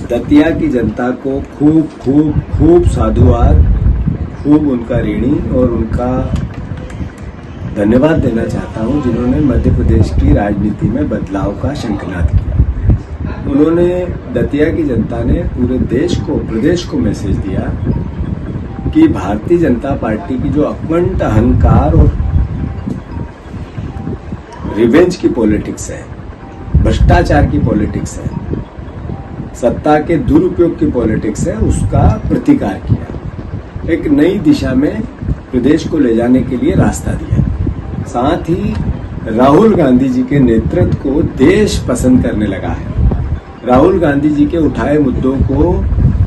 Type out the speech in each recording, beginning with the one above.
दतिया की जनता को खूब खूब खूब साधुवाद, खूब उनका ऋणी और उनका धन्यवाद देना चाहता हूं, जिन्होंने मध्य प्रदेश की राजनीति में बदलाव का शंखनाद किया। उन्होंने दतिया की जनता ने पूरे देश को, प्रदेश को मैसेज दिया कि भारतीय जनता पार्टी की जो अखंड अहंकार और रिवेंज की पॉलिटिक्स है, भ्रष्टाचार की पॉलिटिक्स है, सत्ता के दुरुपयोग की पॉलिटिक्स है, उसका प्रतिकार किया। एक नई दिशा में प्रदेश को ले जाने के लिए रास्ता दिया। साथ ही राहुल गांधी जी के नेतृत्व को देश पसंद करने लगा है। राहुल गांधी जी के उठाए मुद्दों को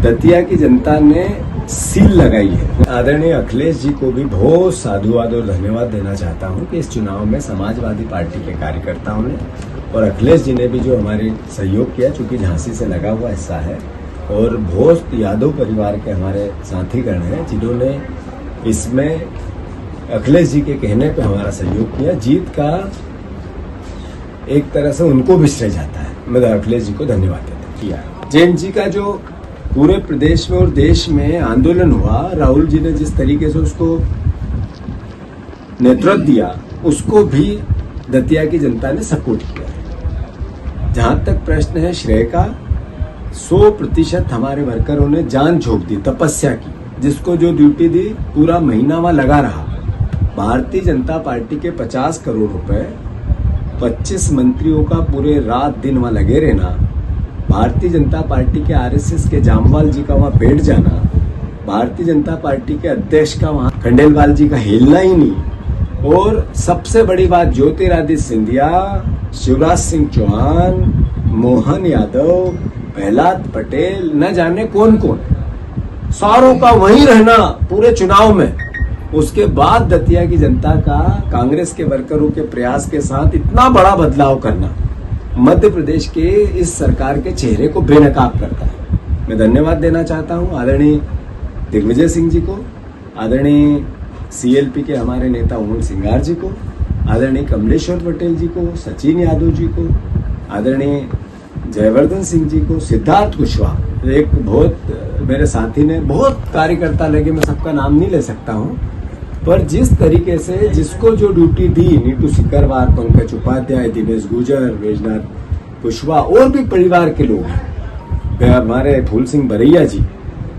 दतिया की जनता ने सील लगाई है। आदरणीय अखिलेश जी को भी बहुत साधुवाद और धन्यवाद देना चाहता हूं कि इस चुनाव में समाजवादी पार्टी के कार्यकर्ताओं ने और अखिलेश जी ने भी जो हमारे सहयोग किया, चूंकि झांसी से लगा हुआ हिस्सा है, और बहुत यादव परिवार के हमारे साथीगण हैं जिन्होंने इसमें अखिलेश जी के कहने पे हमारा सहयोग किया। जीत का एक तरह से उनको भी श्रेय जाता है। मैं अखिलेश जी को धन्यवाद देता किया। जैन जी का जो पूरे प्रदेश में और देश में आंदोलन हुआ, राहुल जी ने जिस तरीके से उसको नेतृत्व दिया, उसको भी दतिया की जनता ने सपोर्ट किया। जहां तक प्रश्न है श्रेय का, 100% हमारे वर्करों ने जान झोंक दी, तपस्या की, जिसको जो ड्यूटी दी पूरा महीना वहां लगा रहा। भारतीय जनता पार्टी के 50 करोड़ रुपए, 25 मंत्रियों का पूरे रात दिन वहां लगे रहना, भारतीय जनता पार्टी के आरएसएस के जामवाल जी का वहां बैठ जाना, भारतीय जनता पार्टी के अध्यक्ष का वहां खंडेलवाल जी का हिलना ही नहीं, और सबसे बड़ी बात ज्योतिरादित्य सिंधिया, शिवराज सिंह चौहान, मोहन यादव, प्रहलाद पटेल, न जाने कौन कौन, सारों का वहीं रहना पूरे चुनाव में। उसके बाद दतिया की जनता का कांग्रेस के वर्करों के प्रयास के साथ इतना बड़ा बदलाव करना मध्य प्रदेश के इस सरकार के चेहरे को बेनकाब करता है। मैं धन्यवाद देना चाहता हूं आदरणीय दिग्विजय सिंह जी को, आदरणीय सीएलपी के हमारे नेता उमंग सिंगार जी को, आदरणीय कमलेश्वर पटेल जी को, सचिन यादव जी को, आदरणीय जयवर्धन सिंह जी को, सिद्धार्थ कुशवाहा, एक बहुत मेरे साथी ने, बहुत कार्यकर्ता लगे, मैं सबका नाम नहीं ले सकता हूं, पर जिस तरीके से जिसको जो ड्यूटी दी, नीतू सिकरवार, पंकज उपाध्याय, दिनेश गुर्जर, वैजनाथ कुशवाहा और भी परिवार के लोग, हमारे फूल सिंह बरैया जी,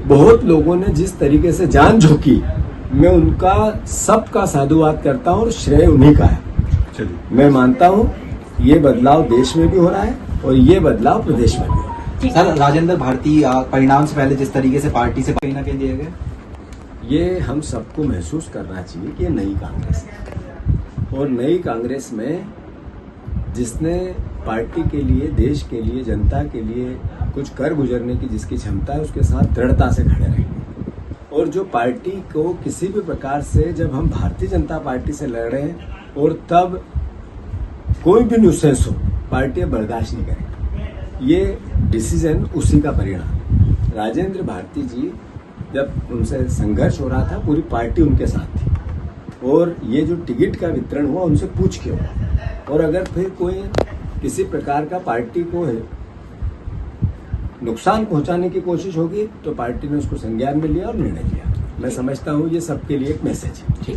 बहुत लोगों ने जिस तरीके से जान झोंकी, मैं उनका सबका साधुवाद करता हूं और श्रेय उन्हीं का है। मैं मानता हूं ये बदलाव देश में भी हो रहा है और ये बदलाव प्रदेश में भी हो रहा है। सर, राजेंद्र भारती परिणाम से पहले जिस तरीके से पार्टी से कहीं ना कहीं दिए गए, ये हम सबको महसूस करना चाहिए कि ये नई कांग्रेस है, और नई कांग्रेस में जिसने पार्टी के लिए, देश के लिए, जनता के लिए कुछ कर गुजरने की जिसकी क्षमता है, उसके साथ दृढ़ता से खड़े रहेंगे। और जो पार्टी को किसी भी प्रकार से, जब हम भारतीय जनता पार्टी से लड़ रहे हैं और तब कोई भी न्यूसेंस हो, पार्टी बर्दाश्त नहीं करेगी। ये डिसीजन उसी का परिणाम। राजेंद्र भारती जी, जब उनसे संघर्ष हो रहा था, पूरी पार्टी उनके साथ थी, और ये जो टिकट का वितरण हुआ उनसे पूछ के हुआ, और अगर फिर कोई किसी प्रकार का पार्टी को नुकसान पहुंचाने की कोशिश होगी तो पार्टी ने उसको संज्ञान में लिया और निर्णय लिया। मैं समझता हूं ये सबके लिए एक मैसेज है।